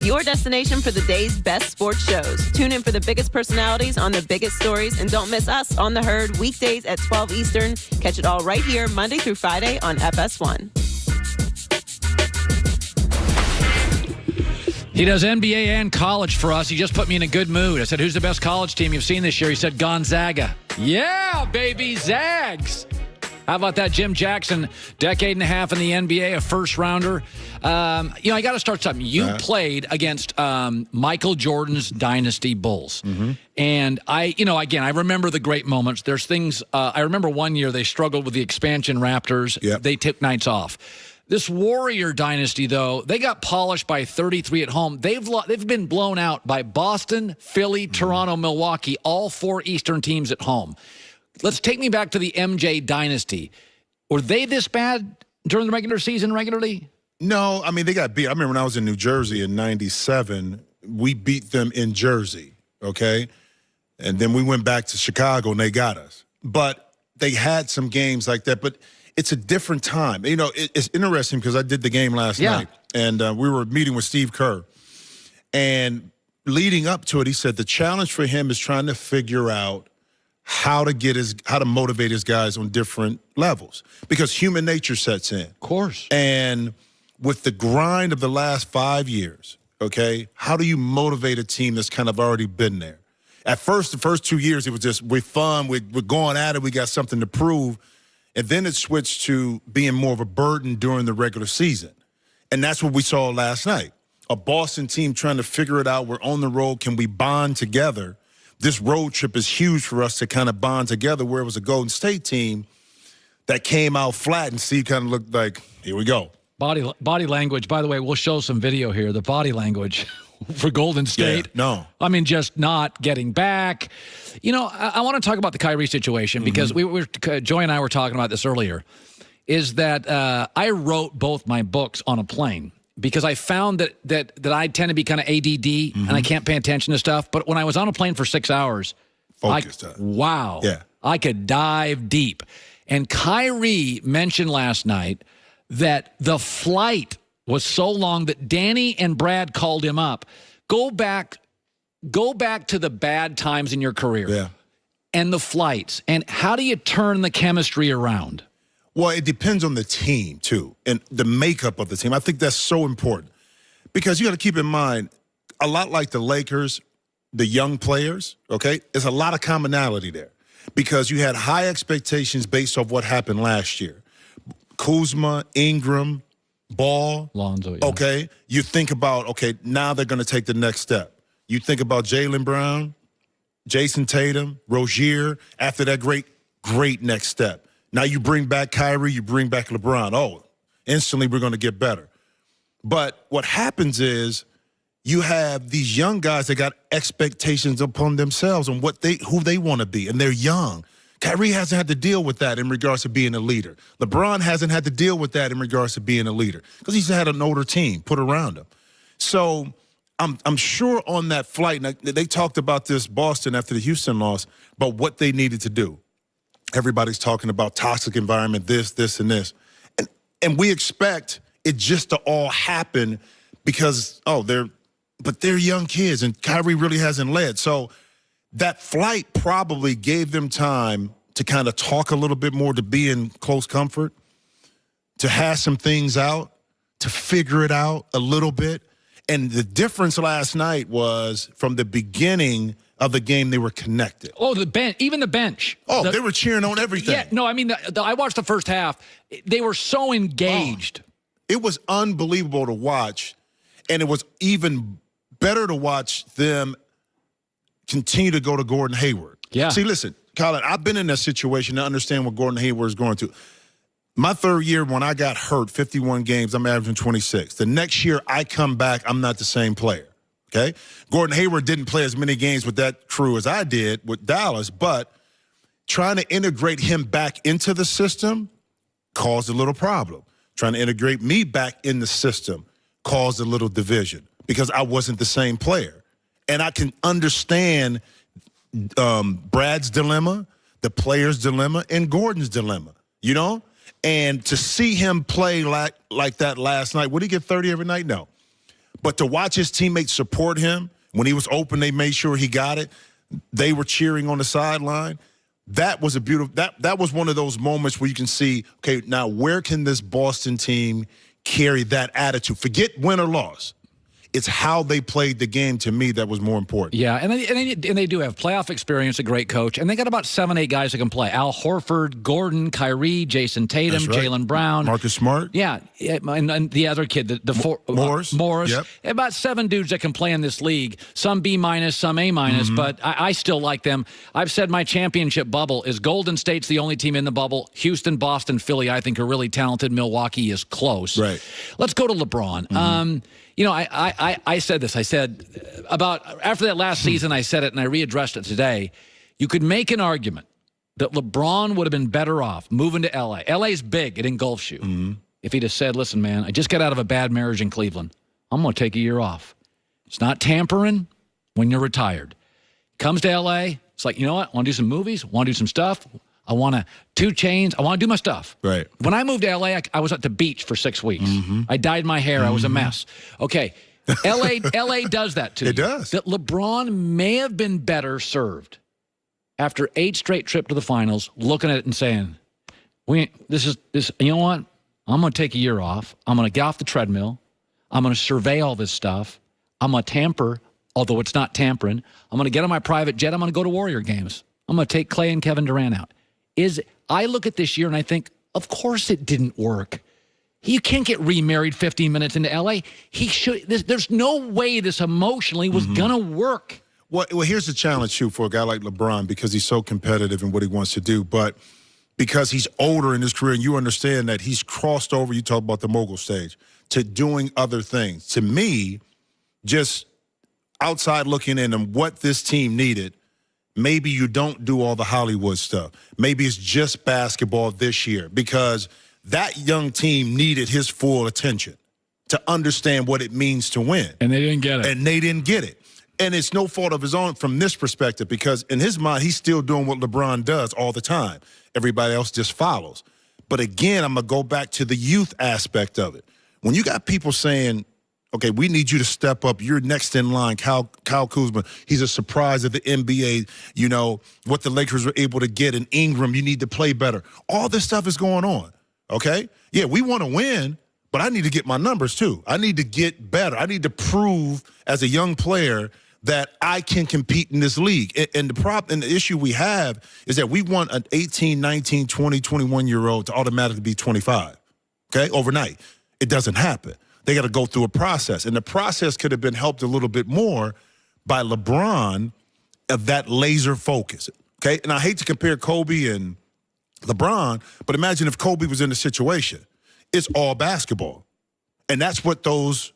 Your destination for the day's best sports shows. Tune in for the biggest personalities on the biggest stories, and don't miss us on The Herd weekdays at 12 Eastern. Catch it all right here Monday through Friday on FS1. He does NBA and college for us. He just put me in a good mood. I said, who's the best college team you've seen this year? He said, Gonzaga. Yeah, baby, Zags. How about that, Jim Jackson, decade and a half in the NBA, a first-rounder. I got to start something. You played against Michael Jordan's Dynasty Bulls. Mm-hmm. And I remember the great moments. There's things, I remember one year they struggled with the expansion Raptors. Yep. They took nights off. This Warrior Dynasty, though, they got polished by 33 at home. They've been blown out by Boston, Philly, Toronto, Milwaukee, all four Eastern teams at home. Let's take me back to the MJ Dynasty. Were they this bad during the regular season regularly? No, I mean, they got beat. I remember when I was in New Jersey in '97, we beat them in Jersey, okay? And then we went back to Chicago, and they got us. But they had some games like that. But it's a different time. You know, it's interesting because I did the game last night, and we were meeting with Steve Kerr. And leading up to it, he said the challenge for him is trying to figure out how to motivate his guys on different levels, because human nature sets in. Of course. And with the grind of the last 5 years, okay, how do you motivate a team that's kind of already been there? At first, the first 2 years, it was just, we're fun, we're going at it, we got something to prove. And then it switched to being more of a burden during the regular season. And that's what we saw last night. A Boston team trying to figure it out. We're on the road. Can we bond together? This road trip is huge for us to kind of bond together, where it was a Golden State team that came out flat, and Steve kind of looked like, here we go. Body language, by the way, we'll show some video here. The body language for Golden State. Yeah, no. I mean, just not getting back. You know, I want to talk about the Kyrie situation because Joy and I were talking about this earlier, is that I wrote both my books on a plane. Because I found that I tend to be kind of ADD and I can't pay attention to stuff. But when I was on a plane for 6 hours, I could dive deep. And Kyrie mentioned last night that the flight was so long that Danny and Brad called him up. Go back to the bad times in your career and the flights. And how do you turn the chemistry around? Well, it depends on the team, too, and the makeup of the team. I think that's so important because you got to keep in mind, a lot like the Lakers, the young players, okay, there's a lot of commonality there because you had high expectations based off what happened last year. Kuzma, Ingram, Ball. Lonzo, okay? You think about, okay, now they're going to take the next step. You think about Jaylen Brown, Jason Tatum, Rozier, after that great next step. Now you bring back Kyrie, you bring back LeBron. Oh, instantly we're going to get better. But what happens is you have these young guys that got expectations upon themselves on who they want to be, and they're young. Kyrie hasn't had to deal with that in regards to being a leader. LeBron hasn't had to deal with that in regards to being a leader because he's had an older team put around him. So I'm sure on that flight, and they talked about this, Boston, after the Houston loss, about what they needed to do. Everybody's talking about toxic environment, this, and this. And we expect it just to all happen because, they're young kids, and Kyrie really hasn't led. So that flight probably gave them time to kind of talk a little bit more, to be in close comfort, to hash some things out, to figure it out a little bit. And the difference last night was from the beginning of the game, they were connected. Oh, even the bench. Oh, they were cheering on everything. Yeah, no, I mean, I watched the first half. They were so engaged. It was unbelievable to watch, and it was even better to watch them continue to go to Gordon Hayward. Yeah. See, listen, Colin, I've been in that situation to understand what Gordon Hayward is going through. My third year, when I got hurt, 51 games, I'm averaging 26. The next year I come back, I'm not the same player. Okay? Gordon Hayward didn't play as many games with that crew as I did with Dallas, but trying to integrate him back into the system caused a little problem. Trying to integrate me back in the system caused a little division because I wasn't the same player. And I can understand Brad's dilemma, the player's dilemma, and Gordon's dilemma, you know? And to see him play like that last night, would he get 30 every night? No. But to watch his teammates support him, when he was open, they made sure he got it. They were cheering on the sideline. That was a beautiful, that was one of those moments where you can see, okay, now where can this Boston team carry that attitude? Forget win or loss. It's how they played the game, to me, that was more important. Yeah, and they do have playoff experience, a great coach, and they got about 7-8 guys that can play. Al Horford, Gordon, Kyrie, Jason Tatum, Right. Jaylen Brown. Marcus Smart. Yeah, and the other kid, Morris. Morris. Yep. About 7 dudes that can play in this league. Some B-, some A-, but I still like them. I've said my championship bubble is Golden State's the only team in the bubble. Houston, Boston, Philly, I think are really talented. Milwaukee is close. Right. Let's go to LeBron. You know, I said this. I said about after that last season, I said it, and I readdressed it today. You could make an argument that LeBron would have been better off moving to L.A. L.A.'s big. It engulfs you. If he'd have said, listen, man, I just got out of a bad marriage in Cleveland. I'm going to take a year off. It's not tampering when you're retired. Comes to L.A., it's like, you know what? I want to do some movies. want to do some stuff. I want to 2 chains. I want to do my stuff. Right. When I moved to L.A., I was at the beach for 6 weeks. I dyed my hair. I was a mess. Okay. L.A. does that to you. It does. That LeBron may have been better served after 8 straight trips to the finals, looking at it and saying, this. You know what? I'm going to take a year off. I'm going to get off the treadmill. I'm going to survey all this stuff. I'm going to tamper, although it's not tampering. I'm going to get on my private jet. I'm going to go to Warrior games. I'm going to take Clay and Kevin Durant out. I look at this year and I think, of course it didn't work. You can't get remarried 15 minutes into L.A. There's no way this emotionally was going to work. Well, here's the challenge, too, for a guy like LeBron, because he's so competitive in what he wants to do. But because he's older in his career, and you understand that he's crossed over, you talk about the mogul stage, to doing other things. To me, just outside looking in and what this team needed, maybe you don't do all the Hollywood stuff. Maybe it's just basketball this year, because that young team needed his full attention to understand what it means to win. And they didn't get it. And it's no fault of his own from this perspective, because in his mind, he's still doing what LeBron does all the time. Everybody else just follows. But again, I'm going to go back to the youth aspect of it. When you got people saying, okay, we need you to step up. You're next in line. Kyle Kuzma, he's a surprise of the NBA. You know, what the Lakers were able to get in Ingram, you need to play better. All this stuff is going on, okay? Yeah, we want to win, but I need to get my numbers too. I need to get better. I need to prove as a young player that I can compete in this league. And the issue we have is that we want an 18, 19, 20, 21-year-old to automatically be 25, okay, overnight. It doesn't happen. They got to go through a process. And the process could have been helped a little bit more by LeBron of that laser focus, okay? And I hate to compare Kobe and LeBron, but imagine if Kobe was in a situation. It's all basketball. And that's what those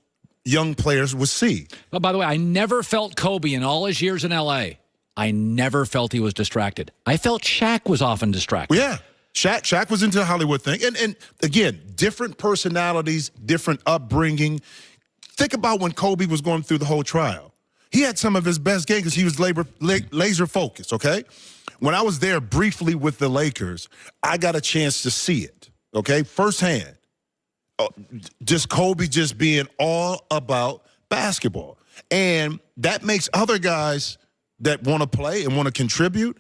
young players would see. But by the way, I never felt Kobe in all his years in L.A. I never felt he was distracted. I felt Shaq was often distracted. Well, yeah. Shaq was into the Hollywood thing. And again, different personalities, different upbringing. Think about when Kobe was going through the whole trial. He had some of his best games because he was laser focused, okay? When I was there briefly with the Lakers, I got a chance to see it, okay, firsthand. Just Kobe just being all about basketball. And that makes other guys that want to play and want to contribute,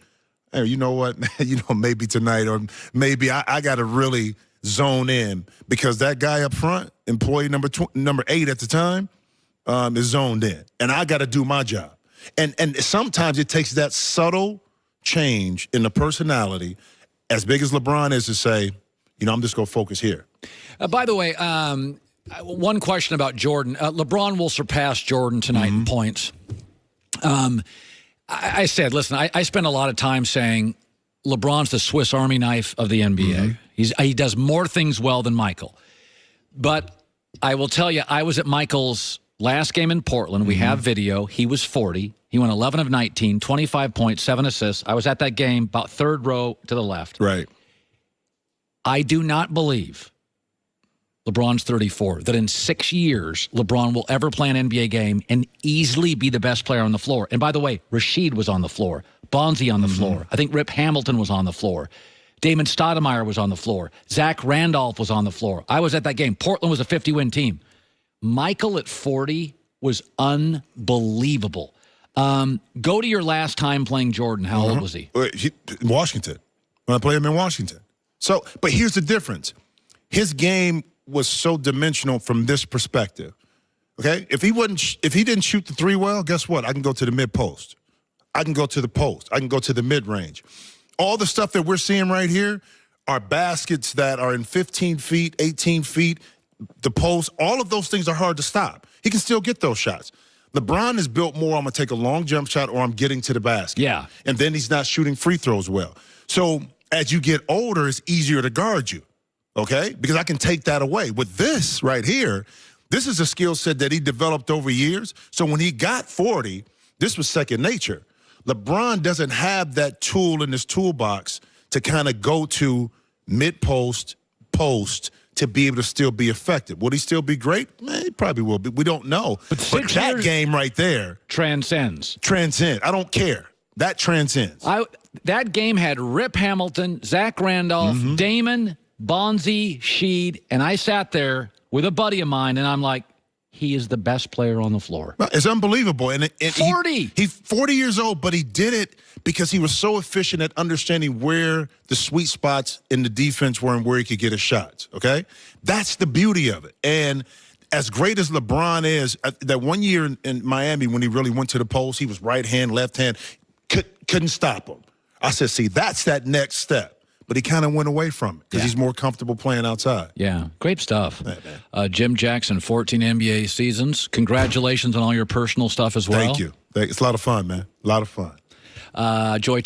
hey, you know what, man, maybe tonight or maybe I got to really zone in, because that guy up front, employee number 8 at the time, is zoned in. And I got to do my job. And sometimes it takes that subtle change in the personality, as big as LeBron is, to say, I'm just going to focus here. By the way, one question about Jordan. LeBron will surpass Jordan tonight in points. I said, listen, I spend a lot of time saying LeBron's the Swiss Army knife of the NBA. He does more things well than Michael. But I will tell you, I was at Michael's last game in Portland. We have video. He was 40. He went 11 of 19, 25 points, 7 assists. I was at that game, about third row to the left. Right. I do not believe LeBron's 34, that in 6 years, LeBron will ever play an NBA game and easily be the best player on the floor. And by the way, Rasheed was on the floor. Bonzi on the floor. I think Rip Hamilton was on the floor. Damon Stoudemire was on the floor. Zach Randolph was on the floor. I was at that game. Portland was a 50-win team. Michael at 40 was unbelievable. Go to your last time playing Jordan. How old was he? Washington. When I played him in Washington. So, but here's the difference. His game was so dimensional from this perspective. Okay? If he didn't shoot the three well, guess what? I can go to the mid post. I can go to the post. I can go to the mid range. All the stuff that we're seeing right here are baskets that are in 15 feet, 18 feet, the post. All of those things are hard to stop. He can still get those shots. LeBron is built more, I'm going to take a long jump shot or I'm getting to the basket. Yeah. And then he's not shooting free throws well. So as you get older, it's easier to guard you, okay? Because I can take that away. With this right here, this is a skill set that he developed over years. So when he got 40, this was second nature. LeBron doesn't have that tool in his toolbox to kind of go to mid-post, post, to be able to still be effective. Will he still be great? He probably will be. We don't know. But that game right there transcends. I don't care. That transcends. That game had Rip Hamilton, Zach Randolph, Damon, Bonzi, Sheed, and I sat there with a buddy of mine, and I'm like, he is the best player on the floor. It's unbelievable. And 40. He's 40 years old, but he did it because he was so efficient at understanding where the sweet spots in the defense were and where he could get his shots, okay? That's the beauty of it. And as great as LeBron is, that one year in Miami when he really went to the post, he was right hand, left hand, couldn't stop him. I said, see, that's that next step. But he kind of went away from it because he's more comfortable playing outside. Yeah, great stuff. Jim Jackson, 14 NBA seasons. Congratulations on all your personal stuff as well. Thank you. It's a lot of fun, man. A lot of fun. Joy